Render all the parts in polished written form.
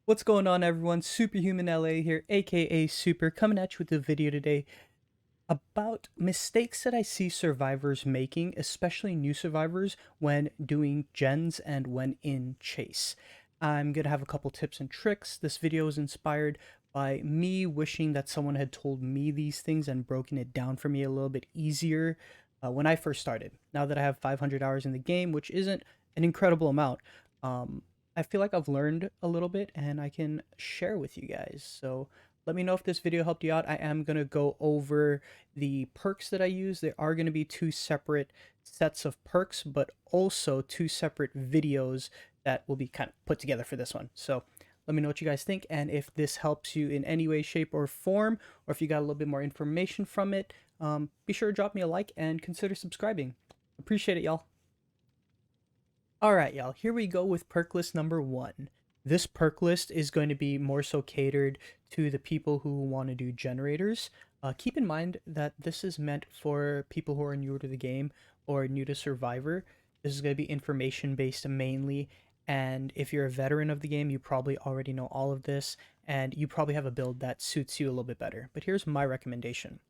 What's going on, everyone? Superhuman LA here, aka Super, coming at you with a video today about mistakes that I see survivors making, especially new survivors, when doing gens and when in chase. I'm gonna have a couple tips and tricks. This video is inspired by me wishing that someone had told me these things and broken it down for me a little bit easier when I first started. Now that I have 500 hours in the game, which isn't an incredible amount, um, I feel like I've learned a little bit and I can share with you guys. So let me know if this video helped you out. I am going to go over the perks that I use. There are going to be two separate sets of perks, but also two separate videos that will be kind of put together for this one. So let me know what you guys think, and if this helps you in any way, shape, or form, or if you got a little bit more information from it, be sure to drop me a like and consider subscribing. Appreciate it, y'all. All right, y'all, here we go with perk list number one. This perk list is going to be more so catered to the people who want to do generators. Keep in mind that this is meant for people who are new to the game or new to Survivor. This is going to be information based mainly, and if you're a veteran of the game, you probably already know all of this, and you probably have a build that suits you a little bit better. But here's my recommendation.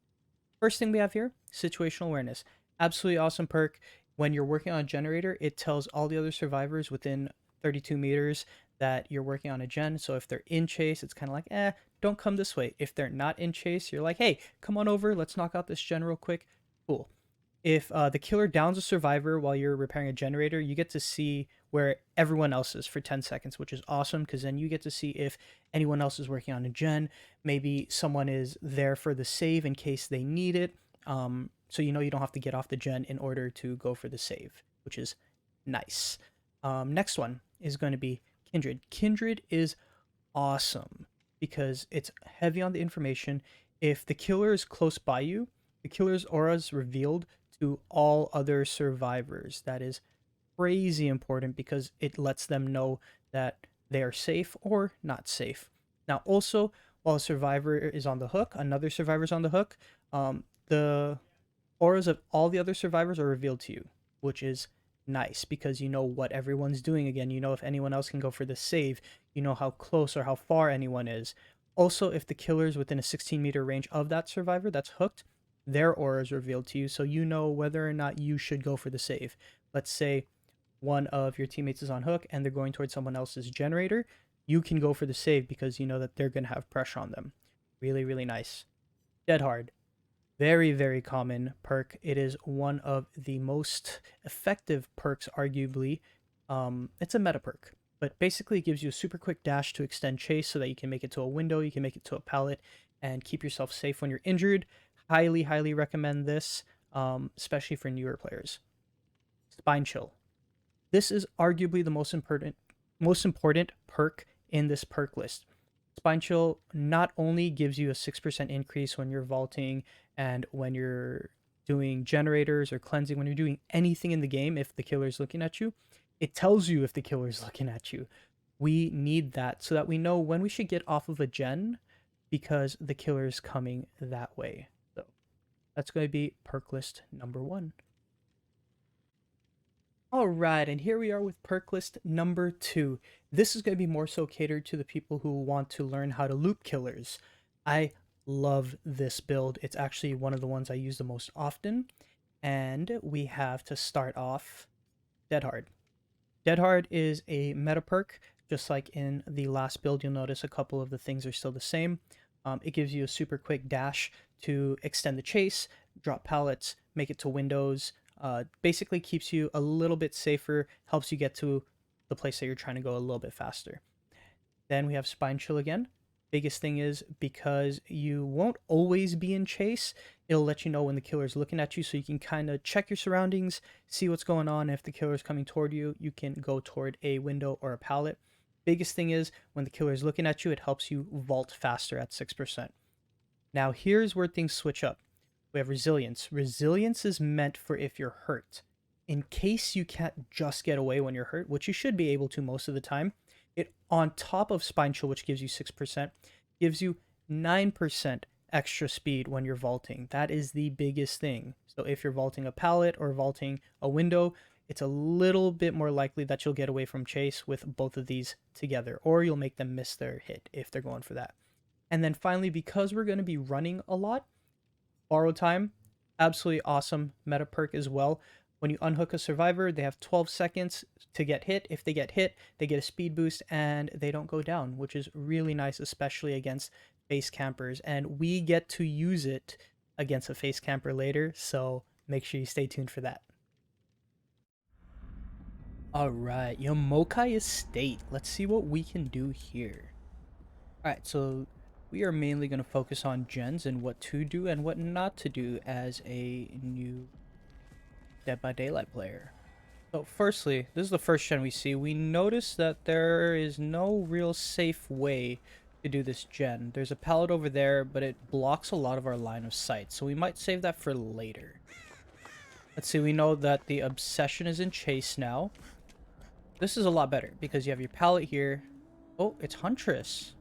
First thing we have here, situational awareness. Absolutely awesome perk. When you're working on a generator, it tells all the other survivors within 32 meters that you're working on a gen. So if they're in chase, it's kind of like, don't come this way. If they're not in chase, you're like, hey, come on over. Let's knock out this gen real quick. Cool. If the killer downs a survivor while you're repairing a generator, you get to see where everyone else is for 10 seconds, which is awesome because then you get to see if anyone else is working on a gen. Maybe someone is there for the save in case they need it. So you know you don't have to get off the gen in order to go for the save, which is nice. Next one is going to be Kindred. Kindred is awesome because it's heavy on the information. If the killer is close by you, the killer's aura is revealed to all other survivors. That is crazy important because it lets them know that they are safe or not safe. Now, also, while a survivor is on the hook, another survivor is on the hook, the auras of all the other survivors are revealed to you, which is nice because you know what everyone's doing again. You know if anyone else can go for the save. You know how close or how far anyone is. Also, if the killer is within a 16-meter range of that survivor that's hooked, their aura is revealed to you, so you know whether or not you should go for the save. Let's say one of your teammates is on hook and they're going towards someone else's generator, you can go for the save because you know that they're going to have pressure on them. Really, really nice. Dead hard. Very, very common perk. It is one of the most effective perks, arguably. It's a meta perk, but basically it gives you a super quick dash to extend chase so that you can make it to a window, you can make it to a pallet, and keep yourself safe when you're injured. Highly, highly recommend this, especially for newer players. Spine chill. This is arguably the most important perk in this perk list. Spine chill not only gives you a 6% increase when you're vaulting and when you're doing generators or cleansing, when you're doing anything in the game, if the killer is looking at you, it tells you if the killer is looking at you. We need that so that we know when we should get off of a gen because the killer is coming that way. So that's going to be perk list number one. All right, and here we are with perk list number two. This is going to be more so catered to the people who want to learn how to loop killers. I love this build. It's actually one of the ones I use the most often. And we have to start off Dead Hard. Dead Hard is a meta perk. Just like in the last build, you'll notice a couple of the things are still the same. It gives you a super quick dash to extend the chase, drop pallets, make it to windows, basically keeps you a little bit safer, helps you get to the place that you're trying to go a little bit faster. Then we have Spine Chill again. Biggest thing is because you won't always be in chase, it'll let you know when the killer is looking at you so you can kind of check your surroundings, see what's going on. If the killer is coming toward you, you can go toward a window or a pallet. Biggest thing is when the killer is looking at you, it helps you vault faster at 6%. Now, here's where things switch up. We have resilience. Resilience is meant for if you're hurt. In case you can't just get away when you're hurt, which you should be able to most of the time, it on top of Spine Chill, which gives you 6%, gives you 9% extra speed when you're vaulting. That is the biggest thing. So if you're vaulting a pallet or vaulting a window, it's a little bit more likely that you'll get away from chase with both of these together, or you'll make them miss their hit if they're going for that. And then finally, because we're going to be running a lot, borrow time, absolutely awesome meta perk as well. When you unhook a survivor, they have 12 seconds to get hit. If they get hit, they get a speed boost and they don't go down, which is really nice, especially against face campers. And we get to use it against a face camper later, so make sure you stay tuned for that. Alright, Yomokai Estate. Let's see what we can do here. Alright, so we are mainly going to focus on gens and what to do and what not to do as a new Dead by Daylight player. So firstly, this is the first gen we see. We notice that there is no real safe way to do this gen. There's a pallet over there, but it blocks a lot of our line of sight, so we might save that for later. Let's see, we know that the obsession is in chase now. This is a lot better because you have your pallet here. Oh, it's Huntress.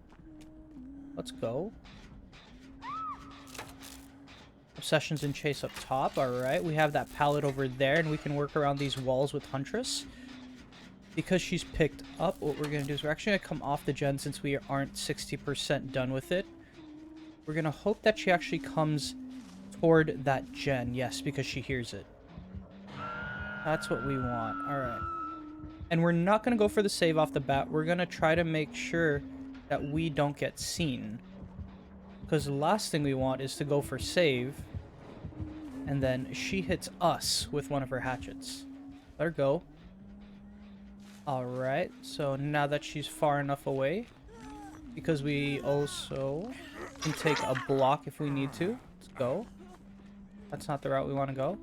Let's go. Obsession's in chase up top. Alright, we have that pallet over there, and we can work around these walls with Huntress. Because she's picked up, what we're going to do is we're actually going to come off the gen since we aren't 60% done with it. We're going to hope that she actually comes toward that gen. Yes, because she hears it. That's what we want. Alright. And we're not going to go for the save off the bat. We're going to try to make sure that we don't get seen. Because the last thing we want is to go for save, and then she hits us with one of her hatchets. Let her go. Alright, so now that she's far enough away, because we also can take a block if we need to. Let's go. That's not the route we want to go.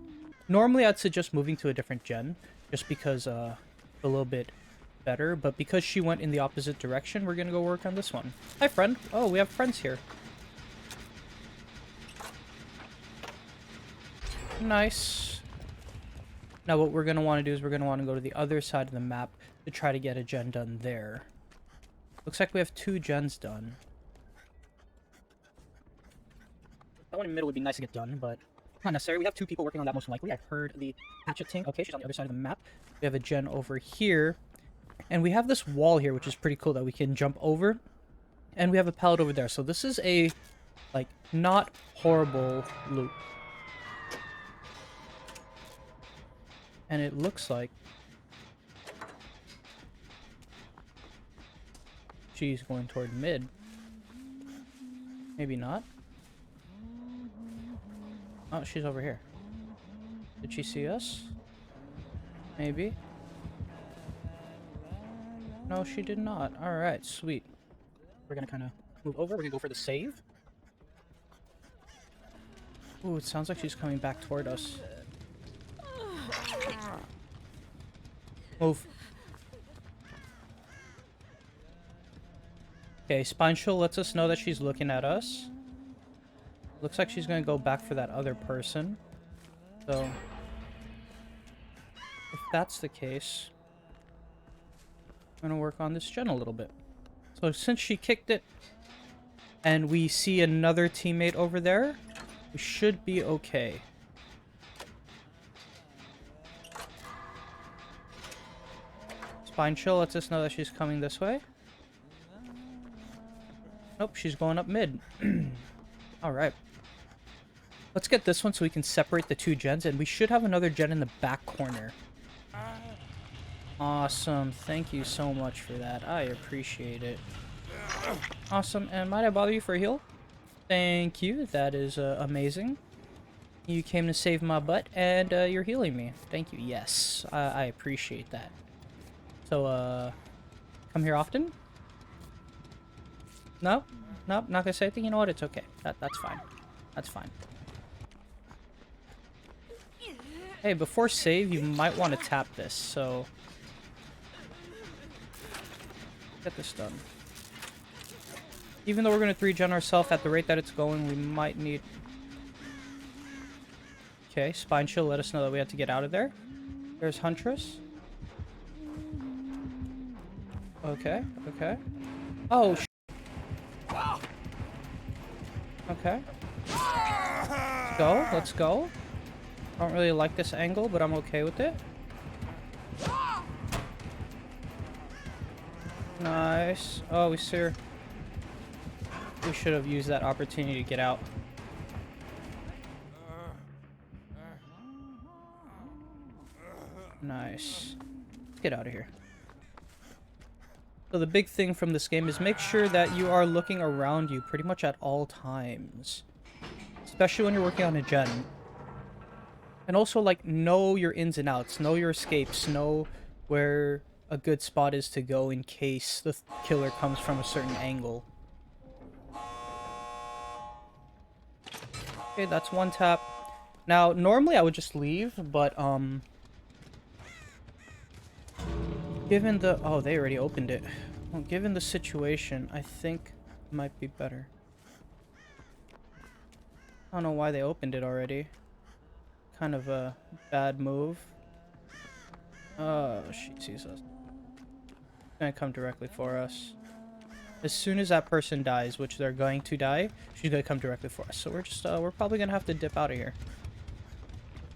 Normally I'd suggest moving to a different gen, just because a little bit better, but because she went in the opposite direction, we're gonna go work on this one. Hi friend. Oh, we have friends here. Nice. Now what we're going to want to do is we're going to want to go to the other side of the map to try to get a gen done there. Looks like we have 2 gens done. That one in the middle would be nice to get done, but not necessary. We have 2 people working on that most likely. I heard the hatchet tink. Okay, she's on the other side of the map. We have a gen over here. And we have this wall here, which is pretty cool that we can jump over. And we have a pallet over there. So this is a, like, not horrible loop. And it looks like she's going toward mid. Maybe not. Oh, she's over here. Did she see us? Maybe. No, she did not. Alright, sweet. We're gonna kind of move over. We're gonna go for the save. Ooh, it sounds like she's coming back toward us. Move. Okay, Spine Chill lets us know that she's looking at us. Looks like she's gonna go back for that other person. So, if that's the case, I'm gonna work on this gen a little bit. So since she kicked it, and we see another teammate over there, we should be okay. Spine Chill lets us know that she's coming this way. Nope, she's going up mid. Alright. Let's get this one so we can separate the 2 gens, and we should have another gen in the back corner. Awesome. Thank you so much for that. I appreciate it. Awesome. And might I bother you for a heal? Thank you. That is amazing. You came to save my butt, and you're healing me. Thank you. Yes, I appreciate that. So, come here often? No? Nope, not gonna say anything. You know what? It's okay. That's fine. That's fine. Hey, before save, you might want to tap this, so... Get this done. Even though we're gonna 3-gen ourselves at the rate that it's going, we might need... Okay, Spine Chill let us know that we have to get out of there. There's Huntress. Okay, okay. Oh, okay. Let's go, let's go. I don't really like this angle, but I'm okay with it. Nice. Oh, we should have used that opportunity to get out. Nice. Let's get out of here. So the big thing from this game is make sure that you are looking around you pretty much at all times. Especially when you're working on a gen. And also, like, know your ins and outs. Know your escapes. Know where a good spot is to go in case the killer comes from a certain angle. Okay, that's one tap. Now, normally I would just leave, but, given the... Oh, they already opened it. Well, given the situation, I think it might be better. I don't know why they opened it already. Kind of a bad move. Oh, she sees us. She's gonna come directly for us. As soon as that person dies, which they're going to die, she's gonna come directly for us. So we're just, we're probably gonna have to dip out of here.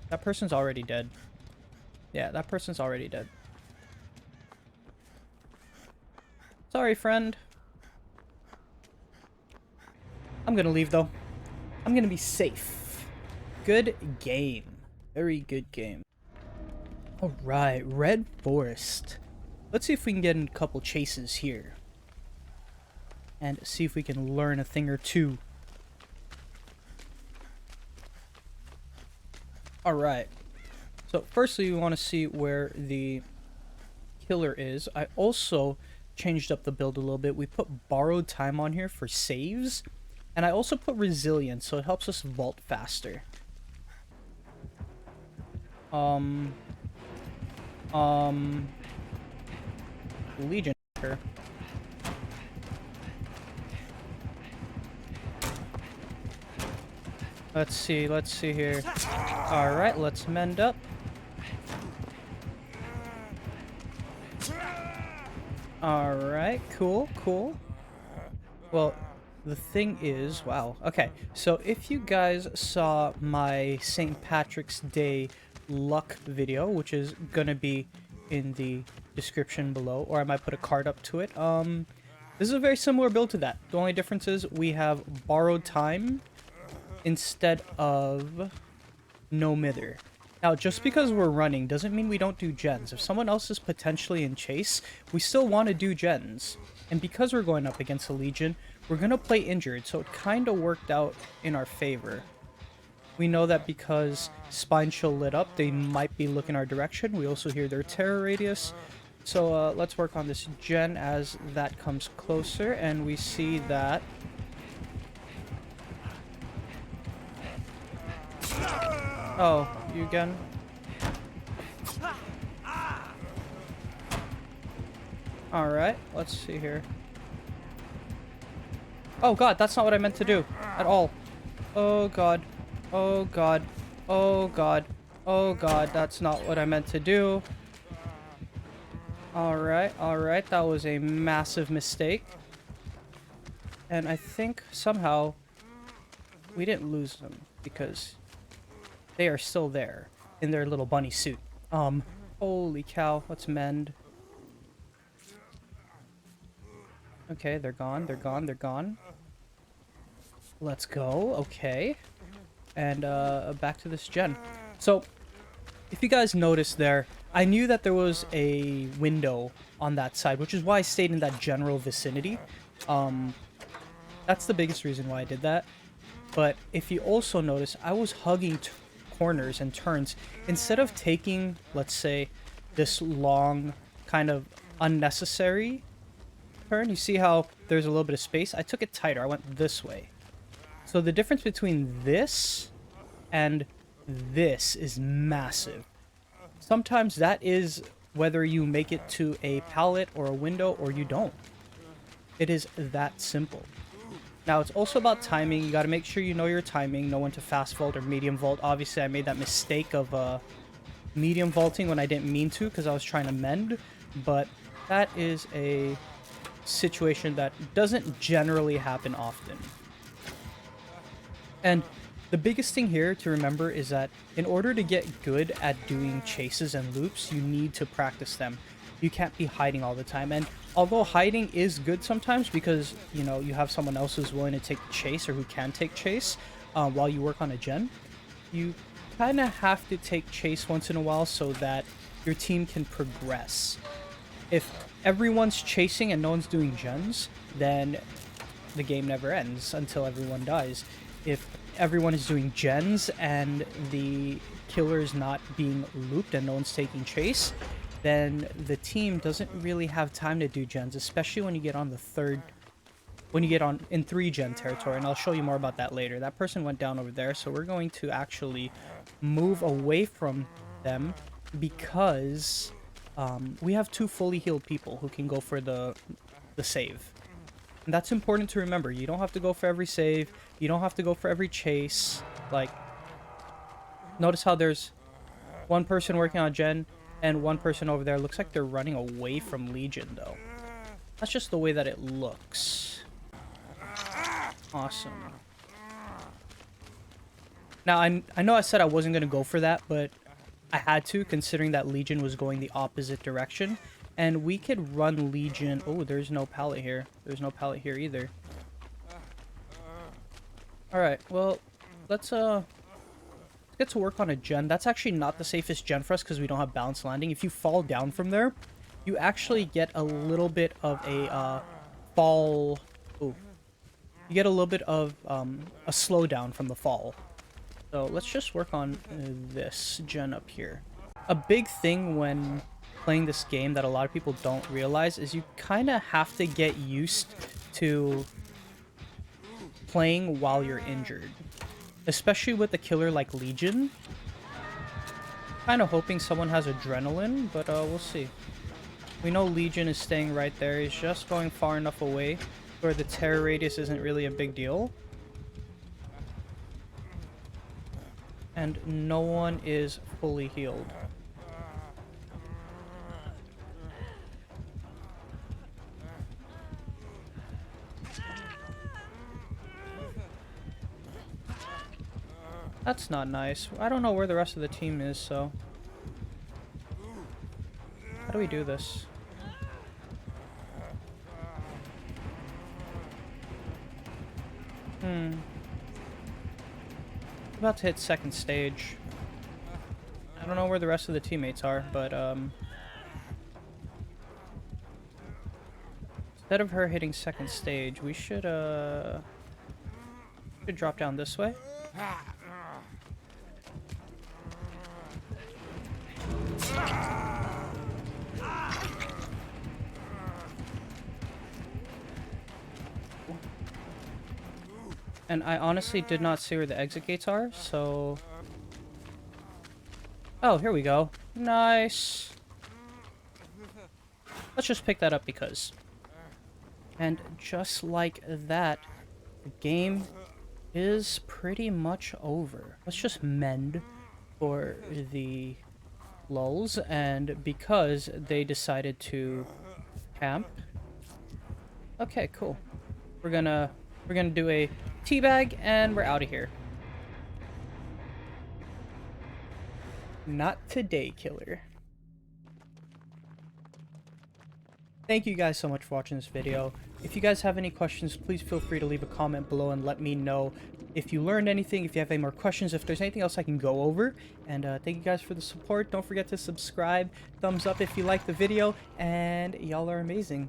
That person's already dead. Yeah, that person's already dead. Sorry, friend. I'm gonna leave, though. I'm gonna be safe. Good game. Very good game. Alright, Red Forest. Let's see if we can get in a couple chases here. And see if we can learn a thing or two. Alright. So, firstly, we want to see where the killer is. I also changed up the build a little bit. We put borrowed time on here for saves. And I also put resilience, so it helps us vault faster. Legion. Let's see here. Alright, let's mend up. Alright, cool. Well, the thing is, wow, okay, so if you guys saw my St. Patrick's Day luck video, which is gonna be in the description below, or I might put a card up to it, this is a very similar build to that. The only difference is we have borrowed time instead of no mither. Now, just because we're running doesn't mean we don't do gens. If someone else is potentially in chase, we still want to do gens. And because we're going up against a Legion, we're going to play injured, so it kind of worked out in our favor. We know that because Spine Chill lit up, they might be looking our direction. We also hear their terror radius. So let's work on this gen as that comes closer, and we see that... Oh, you again? Alright, let's see here. Oh god, that's not what I meant to do at all. Oh god. Oh god. Oh god. Oh god, that's not what I meant to do. Alright, that was a massive mistake. And I think somehow we didn't lose them because they are still there in their little bunny suit. Holy cow, let's mend. Okay, they're gone. Let's go, okay. And back to this gen. So, if you guys noticed there, I knew that there was a window on that side, which is why I stayed in that general vicinity. That's the biggest reason why I did that. But if you also notice, I was hugging corners and turns instead of taking, let's say, this long, kind of unnecessary turn. You see how there's a little bit of space? I took it tighter. I went this way. So the difference between this and this is massive. Sometimes that is whether you make it to a pallet or a window or you don't. It is that simple. Now, it's also about timing. You got to make sure you know your timing, know when to fast vault or medium vault. Obviously, I made that mistake of medium vaulting when I didn't mean to because I was trying to mend. But that is a situation that doesn't generally happen often. And the biggest thing here to remember is that in order to get good at doing chases and loops, you need to practice them. You can't be hiding all the time. And although hiding is good sometimes because, you know, you have someone else who's willing to take chase or who can take chase while you work on a gen, you kind of have to take chase once in a while so that your team can progress. If everyone's chasing and no one's doing gens, then the game never ends until everyone dies. If everyone is doing gens and the killer is not being looped and no one's taking chase, then the team doesn't really have time to do gens, especially when you get on the when you get on in 3 gen territory, and I'll show you more about that later. That person went down over there, so we're going to actually move away from them because we have 2 fully healed people who can go for the save. And that's important to remember. You don't have to go for every save. You don't have to go for every chase. Like, notice how there's one person working on gen and one person over there. Looks like they're running away from Legion, though. That's just the way that it looks. Awesome. Now, I know I said I wasn't going to go for that, but I had to, considering that Legion was going the opposite direction. And we could run Legion... Oh, there's no pallet here. There's no pallet here either. Alright, well, let's get to work on a gen. That's actually not the safest gen for us because we don't have balanced landing. If you fall down from there, you actually get a little bit of a fall... Ooh. You get a little bit of a slowdown from the fall. So let's just work on this gen up here. A big thing when playing this game that a lot of people don't realize is you kind of have to get used to playing while you're injured. Especially with a killer like Legion. Kind of hoping someone has adrenaline, but we'll see. We know Legion is staying right there. He's just going far enough away where the terror radius isn't really a big deal. And no one is fully healed. That's not nice. I don't know where the rest of the team is, so... How do we do this? About to hit second stage. I don't know where the rest of the teammates are, but instead of her hitting second stage, we should drop down this way. And I honestly did not see where the exit gates are, so... Oh, here we go. Nice. Let's just pick that up because... And just like that, the game is pretty much over. Let's just mend for the lulz, and because they decided to camp... Okay, cool. We're gonna do a teabag, and we're out of here. Not today, killer. Thank you guys so much for watching this video. If you guys have any questions, please feel free to leave a comment below and let me know if you learned anything, if you have any more questions, if there's anything else I can go over. And thank you guys for the support. Don't forget to subscribe, thumbs up if you liked the video, and y'all are amazing.